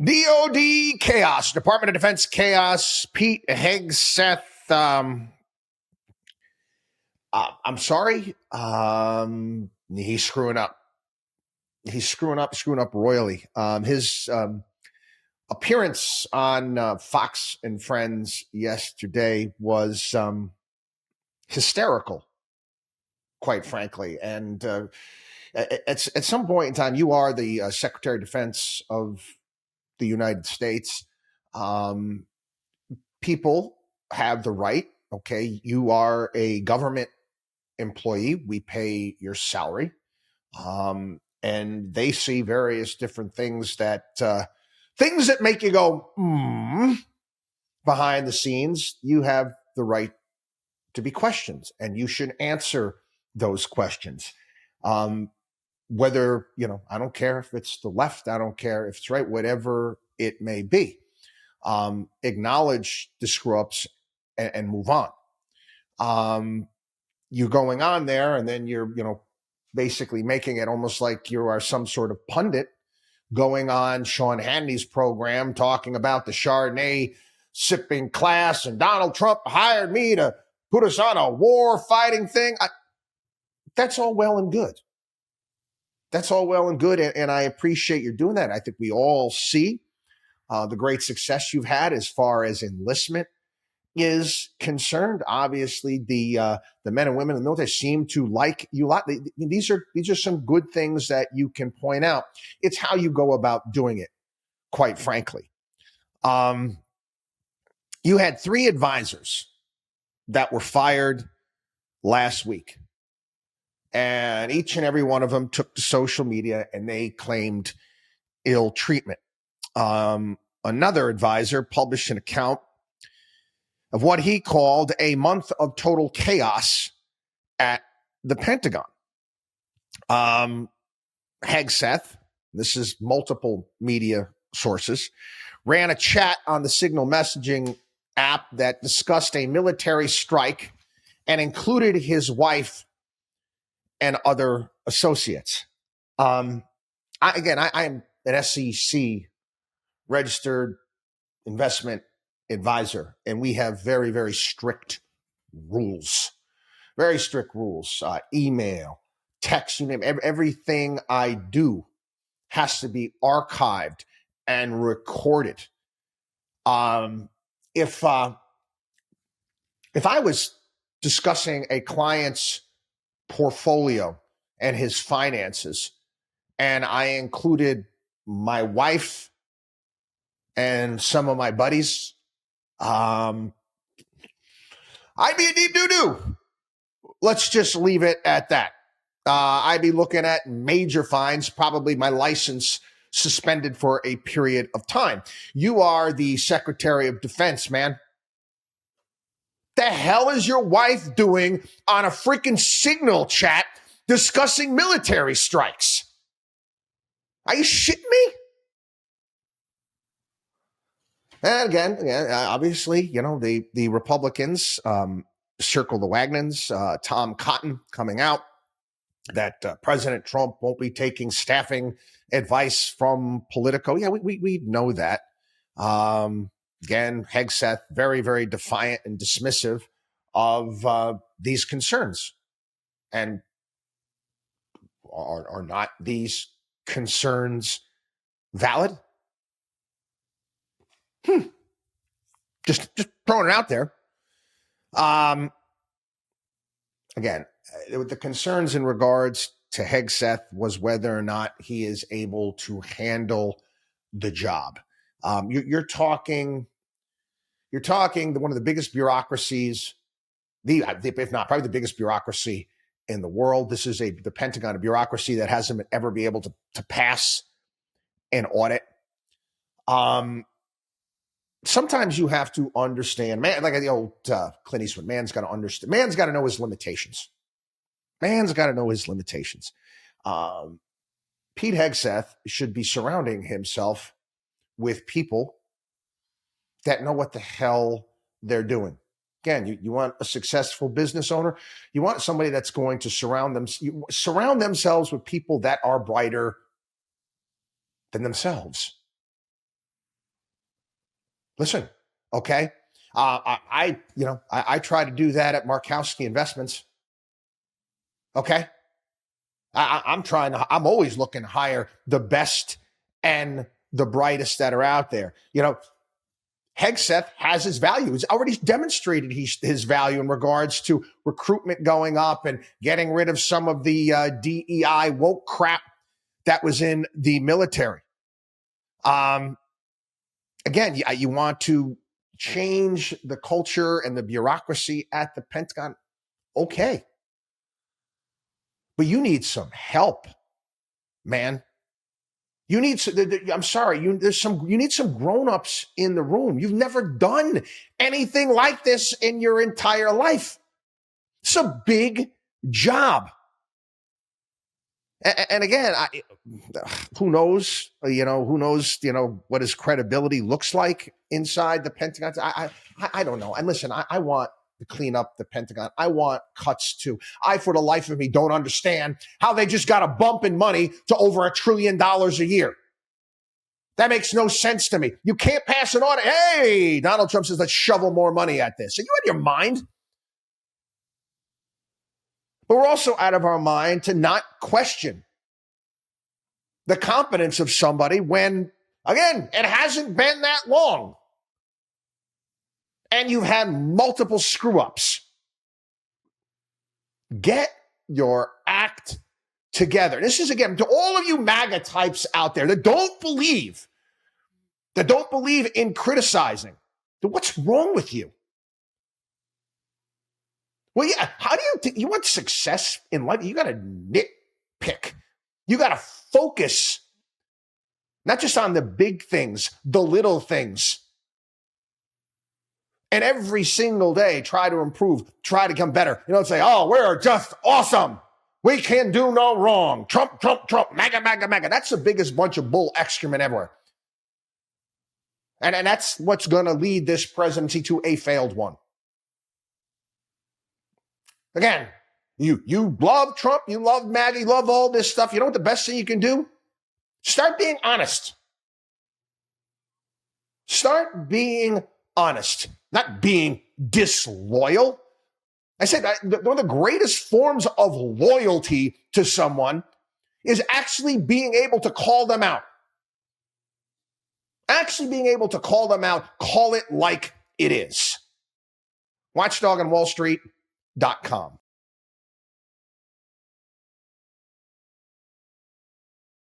DOD chaos, Department of Defense chaos. Pete Hegseth. I'm sorry. He's screwing up. He's screwing up royally. His appearance on Fox and Friends yesterday was hysterical, quite frankly. And at some point in time, you are the Secretary of Defense of the United States. People have the right. Okay, you are a government employee. We pay your salary. And they see various different things that make you go, behind the scenes. You have the right to be questioned, and you should answer those questions. Whether, I don't care if it's the left, I don't care if it's right, whatever it may be. Acknowledge the screw-ups and move on. You're going on there, and then you're, basically making it almost like you are some sort of pundit going on Sean Hannity's program talking about the Chardonnay sipping class, and Donald Trump hired me to put us on a war fighting thing. That's all well and good. That's all well and good, and I appreciate you doing that. I think we all see the great success you've had as far as enlistment is concerned. Obviously, the men and women in the military seem to like you a lot. These are some good things that you can point out. It's how you go about doing it, quite frankly. You had 3 advisors that were fired last week, and each and every one of them took to social media and they claimed ill treatment. Another advisor published an account of what he called a month of total chaos at the Pentagon. Hegseth, this is multiple media sources, ran a chat on the Signal messaging app that discussed a military strike and included his wife and other associates. I am an SEC registered investment advisor, and we have very, very strict rules. Email, text, you name it. Everything I do has to be archived and recorded. If I was discussing a client's portfolio and his finances, and I included my wife and some of my buddies, I'd be a deep doo-doo. Let's just leave it at that. I'd be looking at major fines, probably my license suspended for a period of time. You are the Secretary of Defense, man. The hell is your wife doing on a freaking Signal chat discussing military strikes? Are you shitting me? And again, obviously, the Republicans circle the wagons. Tom Cotton coming out that President Trump won't be taking staffing advice from Politico. Yeah, we know that. Again, Hegseth, very, very defiant and dismissive of these concerns. And are not these concerns valid? Just throwing it out there. Again, the concerns in regards to Hegseth was whether or not he is able to handle the job. You're talking one of the biggest bureaucracies, if not probably the biggest bureaucracy in the world. This is the Pentagon, a bureaucracy that hasn't ever been able to pass an audit. Sometimes you have to understand, man, like the old Clint Eastwood, man's got to understand. Man's got to know his limitations. Pete Hegseth should be surrounding himself with people that know what the hell they're doing. Again, you want a successful business owner. You want somebody that's going to surround themselves with people that are brighter than themselves. Listen, okay. I try to do that at Markowski Investments. Okay. I'm always looking to hire the best and the brightest that are out there. Hegseth has his value. He's already demonstrated his value in regards to recruitment going up and getting rid of some of the DEI woke crap that was in the military. Again, you want to change the culture and the bureaucracy at the Pentagon. Okay. But you need some help, man. You need, I'm sorry, you need some grown-ups in the room. You've never done anything like this in your entire life. It's a big job. And again, who knows, who knows, what his credibility looks like inside the Pentagon. I don't know. And listen, I want to clean up the Pentagon. I want cuts too. I, for the life of me, don't understand how they just got a bump in money to over $1 trillion a year. That makes no sense to me. You can't pass an audit. Hey, Donald Trump says, let's shovel more money at this. Are you out of your mind? But we're also out of our mind to not question the competence of somebody when, again, it hasn't been that long. And you've had multiple screw-ups. Get your act together. This is, again, to all of you MAGA types out there that don't believe in criticizing. What's wrong with you? Well, yeah, how do you want success in life? You got to nitpick. You got to focus, not just on the big things, the little things. And every single day, try to improve, try to become better. You don't say, oh, we're just awesome. We can do no wrong. Trump, Trump, Trump, MAGA, MAGA, MAGA. That's the biggest bunch of bull excrement ever. And that's what's going to lead this presidency to a failed one. Again, you love Trump, you love MAGA, you love all this stuff. You know what the best thing you can do? Start being honest. Start being honest, not being disloyal. I said one of the greatest forms of loyalty to someone is actually being able to call them out. Actually being able to call them out, call it like it is. Watchdog on WallStreet.com.